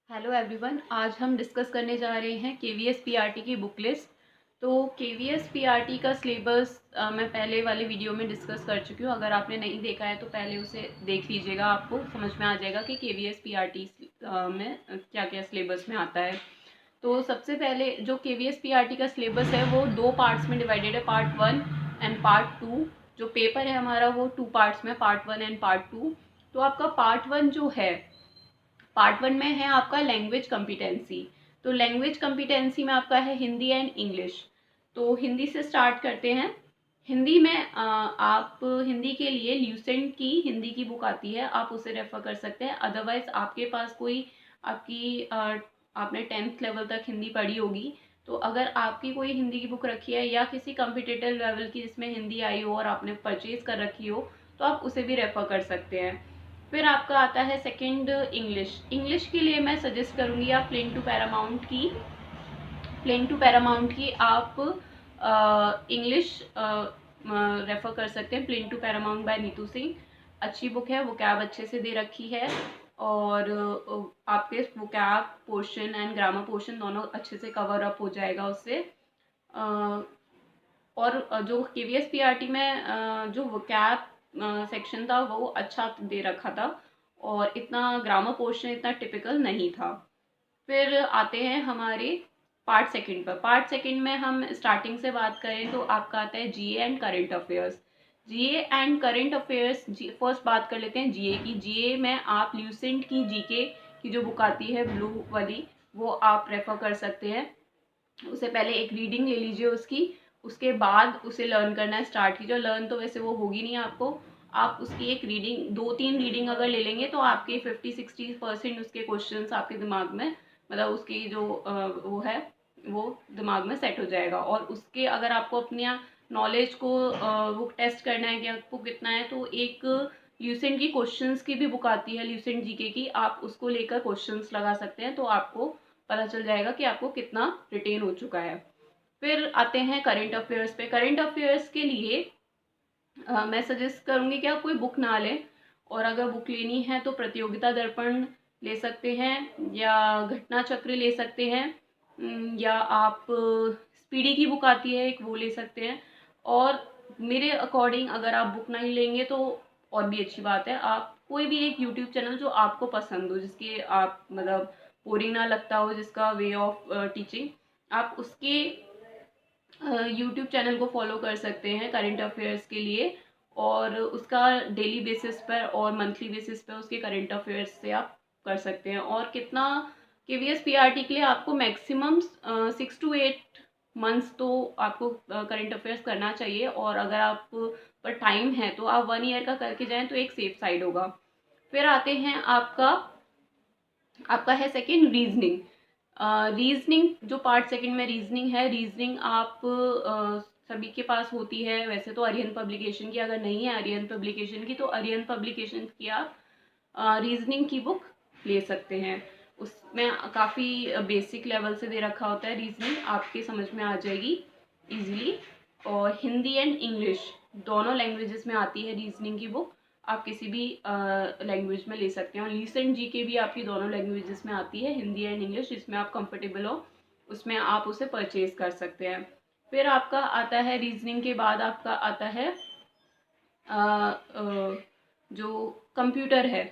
Hello everyone, आज हम discuss करने जा रहे हैं केवीएस पीआरटी की बुक लिस्ट। तो केवीएस पीआरटी का सिलेबस मैं पहले वाले वीडियो में डिस्कस कर चुकी हूँ। अगर आपने नहीं देखा है तो पहले उसे देख लीजिएगा, आपको समझ में आ जाएगा कि केवीएस पीआरटी में क्या क्या सिलेबस में आता है। तो सबसे पहले जो केवीएस पीआरटी का सिलेबस है वो दो पार्ट्स में डिवाइडेड है, पार्ट 1 एंड पार्ट 2। जो पेपर है हमारा वो 2 पार्ट्स में, पार्ट 1 एंड पार्ट 2। तो आपका पार्ट 1 जो है, पार्ट 1 में है आपका लैंग्वेज कम्पिटेंसी। तो लैंग्वेज कम्पिटेंसी में आपका है हिंदी एंड इंग्लिश। तो हिंदी से स्टार्ट करते हैं। हिंदी में आप हिंदी के लिए ल्यूसेंट की हिंदी की बुक आती है, आप उसे रेफर कर सकते हैं। अदरवाइज आपके पास कोई आपने 10th लेवल तक हिंदी पढ़ी होगी, तो अगर आपकी कोई हिंदी की बुक रखी है या किसी कम्पिटेटिव लेवल की जिसमें हिंदी आई हो और आपने परचेज कर रखी हो, तो आप उसे भी रेफर कर सकते हैं। फिर आपका आता है सेकंड इंग्लिश। इंग्लिश के लिए मैं सजेस्ट करूंगी आप प्लेन टू पैरामाउंट की आप इंग्लिश रेफर कर सकते हैं। Plane to paramount by Neetu Singh अच्छी बुक है, वोकैब अच्छे से दे रखी है और आपके vocab portion and grammar portion दोनों अच्छे से कवर अप हो जाएगा उससे। और जो केवीएस पीआरटी में जो वोकैब सेक्शन था वो अच्छा दे रखा था और इतना ग्रामर पोर्शन इतना टिपिकल नहीं था। फिर आते हैं हमारे पार्ट सेकंड पर। पार्ट सेकंड में हम स्टार्टिंग से बात करें तो आपका आता है GA and current affairs. GA and current affairs, first बात कर लेते हैं जीए की। जीए में आप ल्यूसेंट की जीके की जो बुक आती है ब्लू वाली, वो आप रेफर कर सकते हैं। उससे पहले एक रीडिंग ले लीजिए उसकी, उसके बाद उसे लर्न करना स्टार्ट कीजिए। लर्न तो वैसे वो होगी नहीं आपको, आप उसकी एक रीडिंग, 2-3 रीडिंग अगर ले लेंगे तो आपके 50-60% उसके क्वेश्चंस आपके दिमाग में, मतलब उसकी जो वो है वो दिमाग में सेट हो जाएगा। और उसके अगर आपको अपनी नॉलेज को वो टेस्ट करना है कि आपको कितना है, तो एक ल्यूसेंट की क्वेश्चंस की भी बुक आती है, ल्यूसेंट जीके की, आप उसको लेकर क्वेश्चंस लगा सकते हैं तो आपको पता चल जाएगा कि आपको कितना रिटेन हो चुका है। फिर आते हैं करंट अफेयर्स पे। करंट अफेयर्स के लिए मैं सजेस्ट करूंगी कि आप कोई बुक ना लें, और अगर बुक लेनी है तो प्रतियोगिता दर्पण ले सकते हैं या घटना चक्र ले सकते हैं, या आप स्पीडी की बुक आती है एक, वो ले सकते हैं। और मेरे अकॉर्डिंग अगर आप बुक नहीं लेंगे तो और भी अच्छी बात है, आप कोई भी एक यूट्यूब चैनल जो आपको पसंद हो, जिसके आप मतलब बोरिंग ना लगता हो, जिसका वे ऑफ टीचिंग, आप उसके यूट्यूब चैनल को फॉलो कर सकते हैं करंट अफेयर्स के लिए। और उसका डेली बेसिस पर और मंथली बेसिस पर उसके करंट अफेयर्स से आप कर सकते हैं। और कितना केवीएस पीआरटी के लिए आपको मैक्सिमम 6 to 8 मंथ्स तो आपको करंट अफेयर्स करना चाहिए। और अगर आप पर टाइम है तो आप 1 ईयर का करके जाएं तो एक सेफ साइड होगा। फिर आते हैं आपका आपका है सेकंड रीजनिंग। रीजनिंग जो पार्ट सेकंड में रीजनिंग है, रीजनिंग आप सभी के पास होती है वैसे तो अरिहंत पब्लिकेशन की, अगर नहीं है अरिहंत पब्लिकेशन की तो अरिहंत पब्लिकेशन की आप रीजनिंग की बुक ले सकते हैं। उसमें काफ़ी बेसिक लेवल से दे रखा होता है रीजनिंग, आपके समझ में आ जाएगी इजीली। और हिंदी एंड इंग्लिश दोनों लैंग्वेजेस में आती है रीजनिंग की बुक, आप किसी भी लैंग्वेज में ले सकते हैं। और रीसेंट जीके भी आपकी दोनों लैंग्वेजेस में आती है, हिंदी एंड इंग्लिश, जिसमें आप कंफर्टेबल हो उसमें आप उसे परचेज कर सकते हैं। फिर आपका आता है रीजनिंग के बाद आपका आता है जो कंप्यूटर है,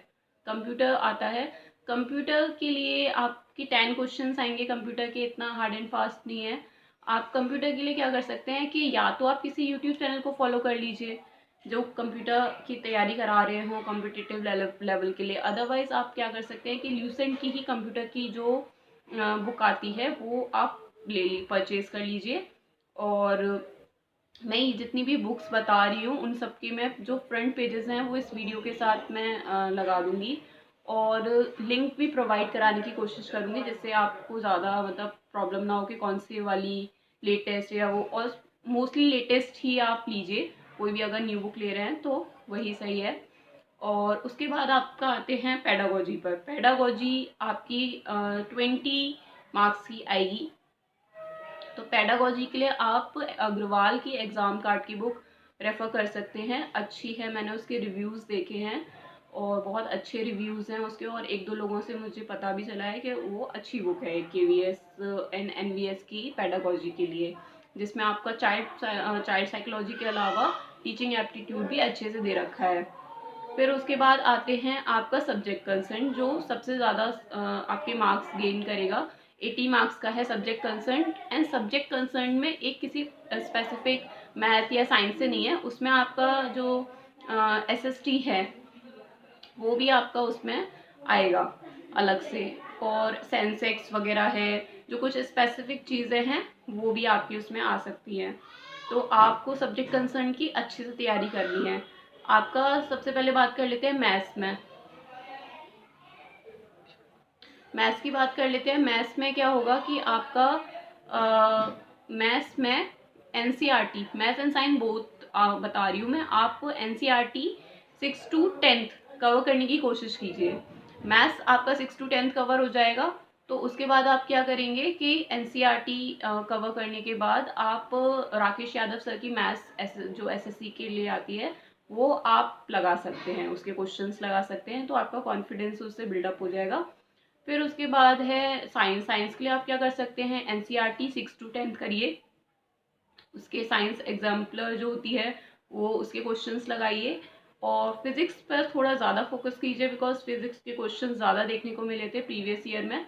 कंप्यूटर आता है। कंप्यूटर के लिए आपकी 10 क्वेश्चंस आएंगे कंप्यूटर के, इतना हार्ड एंड फास्ट नहीं है। आप कंप्यूटर के लिए क्या कर सकते हैं कि या तो आप किसी यूट्यूब चैनल को फॉलो कर लीजिए जो कंप्यूटर की तैयारी करा रहे हो कॉम्पिटिटिव लेवल के लिए। अदरवाइज आप क्या कर सकते हैं कि ल्यूसेंट की ही कंप्यूटर की जो बुक आती है वो आप परचेज कर लीजिए। और मैं ये जितनी भी बुक्स बता रही हूँ उन सब की मैं जो फ्रंट पेजेस हैं वो इस वीडियो के साथ मैं लगा दूँगी, और लिंक भी प्रोवाइड कराने की कोशिश करूँगी जिससे आपको ज़्यादा मतलब प्रॉब्लम ना हो कि कौन सी वाली लेटेस्ट या वो। और मोस्टली लेटेस्ट ही आप लीजिए, कोई भी अगर न्यू बुक ले रहे हैं तो वही सही है। और उसके बाद आपका आते हैं पेडागोजी पर। पेडागोजी आपकी 20 मार्क्स की आएगी। तो पेडागोजी के लिए आप अग्रवाल की एग्ज़ाम कार्ड की बुक रेफ़र कर सकते हैं, अच्छी है, मैंने उसके रिव्यूज़ देखे हैं। और बहुत अच्छे रिव्यूज़ हैं उसके, और एक दो लोगों से मुझे पता भी चला है कि वो अच्छी बुक है KVS एंड NVS की पेडागोजी के लिए, जिसमें आपका चाइल्ड साइकोलॉजी के अलावा टीचिंग एप्टीट्यूड भी अच्छे से दे रखा है। फिर उसके बाद आते हैं आपका सब्जेक्ट कंसर्न, जो सबसे ज़्यादा आपके मार्क्स गेन करेगा। 80 मार्क्स का है subject concern, and subject concern में एक किसी स्पेसिफिक मैथ या साइंस से नहीं है, उसमें आपका जो SST है वो भी आपका उसमें आएगा अलग से, और सेंसेक्स वगैरह है, जो कुछ स्पेसिफिक चीज़ें हैं वो भी आपकी उसमें आ सकती हैं। तो आपको सब्जेक्ट कंसर्न की अच्छे से तैयारी करनी है। आपका सबसे पहले बात कर लेते हैं मैथ्स में। मैथ्स की बात कर लेते हैं। मैथ्स में क्या होगा कि आपका मैथ्स में NCERT, maths and science both बता रही हूँ मैं, आप NCERT 6 to 10 कवर करने की कोशिश कीजिए। मैथ्स आपका 6 to 10 कवर हो जाएगा, तो उसके बाद आप क्या करेंगे कि NCERT कवर करने के बाद आप राकेश यादव सर की मैथ्स जो SSC के लिए आती है वो आप लगा सकते हैं, उसके क्वेश्चंस लगा सकते हैं, तो आपका कॉन्फिडेंस उससे बिल्डअप हो जाएगा। फिर उसके बाद है साइंस। साइंस के लिए आप क्या कर सकते हैं, NCERT 6 to 10 करिए, उसके साइंस एग्जाम्पलर जो होती है वो उसके क्वेश्चंस लगाइए, और फिजिक्स पर थोड़ा ज़्यादा फोकस कीजिए, बिकॉज फिजिक्स के क्वेश्चन ज़्यादा देखने को मिले थे प्रीवियस ईयर में।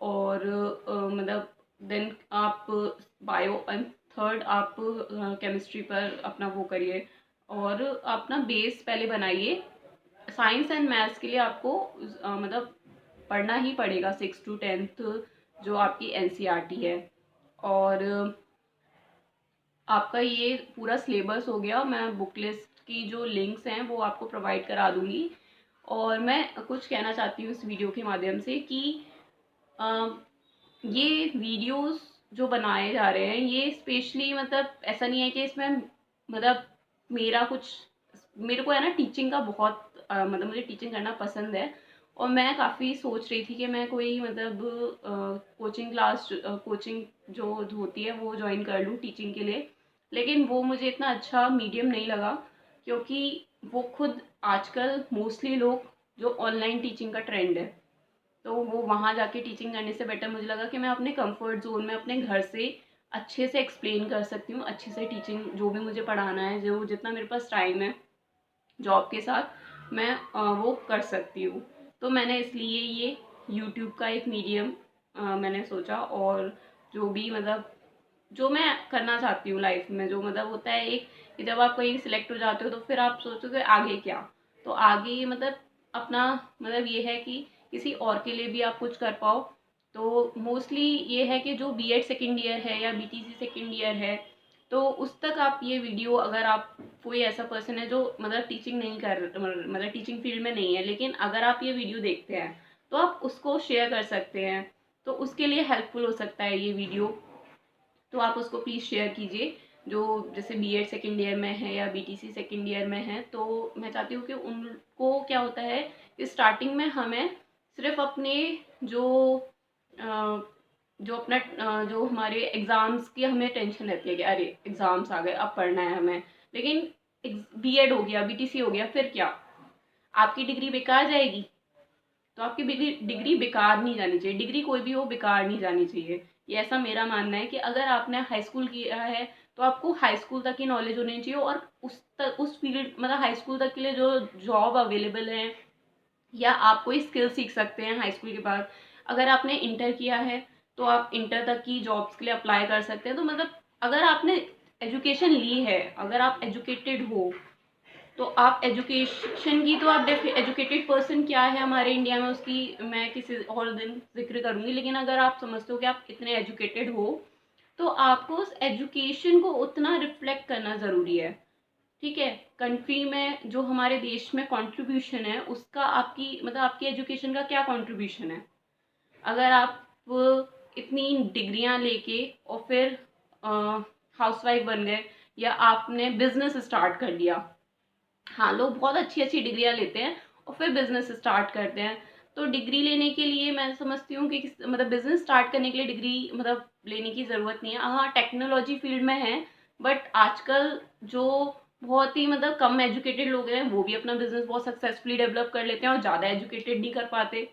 और मतलब देन आप बायो एंड थर्ड आप केमिस्ट्री पर अपना वो करिए, और अपना बेस पहले बनाइए। साइंस एंड मैथ्स के लिए आपको मतलब पढ़ना ही पड़ेगा 6 to 10 जो आपकी NCERT है। और आपका ये पूरा सिलेबस हो गया। मैं बुक लिस्ट की जो लिंक्स हैं वो आपको प्रोवाइड करा दूंगी। और मैं कुछ कहना चाहती हूँ इस वीडियो के माध्यम से कि ये वीडियोस जो बनाए जा रहे हैं ये स्पेशली, मतलब ऐसा नहीं है कि इसमें मतलब मेरे को है ना टीचिंग का बहुत मतलब मुझे टीचिंग करना पसंद है, और मैं काफ़ी सोच रही थी कि मैं कोई मतलब कोचिंग जो होती है वो ज्वाइन कर लूँ टीचिंग के लिए, लेकिन वो मुझे इतना अच्छा मीडियम नहीं लगा, क्योंकि वो खुद आजकल मोस्टली लोग जो ऑनलाइन टीचिंग का ट्रेंड है, तो वो वहाँ जाके टीचिंग करने से बेटर मुझे लगा कि मैं अपने कंफर्ट जोन में अपने घर से अच्छे से एक्सप्लेन कर सकती हूँ, अच्छे से टीचिंग जो भी मुझे पढ़ाना है, जो जितना मेरे पास टाइम है जॉब के साथ मैं वो कर सकती हूँ। तो मैंने इसलिए ये यूट्यूब का एक मीडियम मैंने सोचा, और जो भी मतलब जो मैं करना चाहती हूँ लाइफ में, जो मतलब होता है एक कि जब आप कहीं सिलेक्ट हो जाते हो तो फिर आप सोचोगे आगे क्या, तो आगे मतलब अपना मतलब ये है कि किसी और के लिए भी आप कुछ कर पाओ। तो मोस्टली ये है कि जो B.Ed सेकेंड ईयर है या BTC सेकेंड ईयर है, तो उस तक आप ये वीडियो, अगर आप कोई ऐसा पर्सन है जो मतलब टीचिंग नहीं कर मतलब टीचिंग फील्ड में नहीं है, लेकिन अगर आप ये वीडियो देखते हैं तो आप उसको शेयर कर सकते हैं, तो उसके लिए हेल्पफुल हो सकता है ये वीडियो। तो आप उसको प्लीज़ शेयर कीजिए, जो जैसे B.Ed सेकेंड ईयर में है या BTC सेकेंड ईयर में है। तो मैं चाहती हूँ कि उनको क्या होता है कि स्टार्टिंग में हमें सिर्फ अपने जो अ, जो अपना जो हमारे एग्ज़ाम्स की हमें टेंशन रहती है कि अरे एग्ज़ाम्स आ गए अब पढ़ना है हमें, लेकिन B.Ed हो गया, BTC हो गया, फिर क्या आपकी डिग्री बेकार जाएगी? तो आपकी डिग्री बेकार नहीं जानी चाहिए, डिग्री कोई भी हो बेकार नहीं जानी चाहिए। ये ऐसा मेरा मानना है कि अगर आपने हाई स्कूल किया है तो आपको हाई स्कूल तक की नॉलेज होनी चाहिए, और उस फील्ड मतलब हाई स्कूल तक के लिए जो जॉब अवेलेबल है, या आप कोई स्किल सीख सकते हैं हाई स्कूल के बाद। अगर आपने इंटर किया है तो आप इंटर तक की जॉब्स के लिए अप्लाई कर सकते हैं। तो मतलब अगर आपने एजुकेशन ली है, अगर आप एजुकेटेड हो, तो आप एजुकेशन की तो आप एजुकेटेड पर्सन क्या है हमारे इंडिया में उसकी मैं किसी और दिन जिक्र करूंगी, लेकिन अगर आप समझते हो कि आप इतने एजुकेटेड हो तो आपको उस एजुकेशन को उतना रिफ्लेक्ट करना ज़रूरी है। ठीक है, कंट्री में जो हमारे देश में कंट्रीब्यूशन है उसका आपकी मतलब आपकी एजुकेशन का क्या कंट्रीब्यूशन है। अगर आप इतनी डिग्रियां लेके और फिर हाउसवाइफ बन गए, या आपने बिजनेस स्टार्ट कर लिया, हाँ लोग बहुत अच्छी अच्छी डिग्रियां लेते हैं और फिर बिजनेस स्टार्ट करते हैं। तो डिग्री लेने के लिए मैं समझती हूँ कि मतलब बिजनेस स्टार्ट करने के लिए डिग्री मतलब लेने की ज़रूरत नहीं है। हाँ टेक्नोलॉजी फील्ड में है, बट आजकल जो बहुत ही मतलब कम एजुकेटेड लोग हैं, वो भी अपना बिजनेस बहुत सक्सेसफुली डेवलप कर लेते हैं और ज़्यादा एजुकेटेड नहीं कर पाते।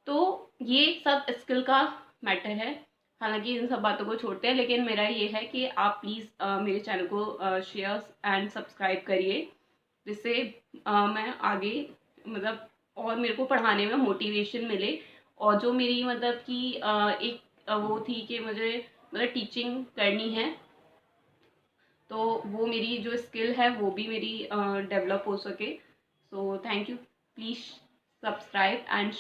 तो ये सब स्किल का मैटर है। हालांकि इन सब बातों को छोड़ते हैं, लेकिन मेरा ये है कि आप प्लीज़ मेरे चैनल को शेयर एंड सब्सक्राइब करिए, जिससे मैं आगे मतलब और मेरे को पढ़ाने में मोटिवेशन मिले। और जो मेरी मतलब कि एक वो थी कि मुझे मतलब टीचिंग करनी है, तो वो मेरी जो स्किल है वो भी मेरी डेवलप हो सके। So thank you, please subscribe and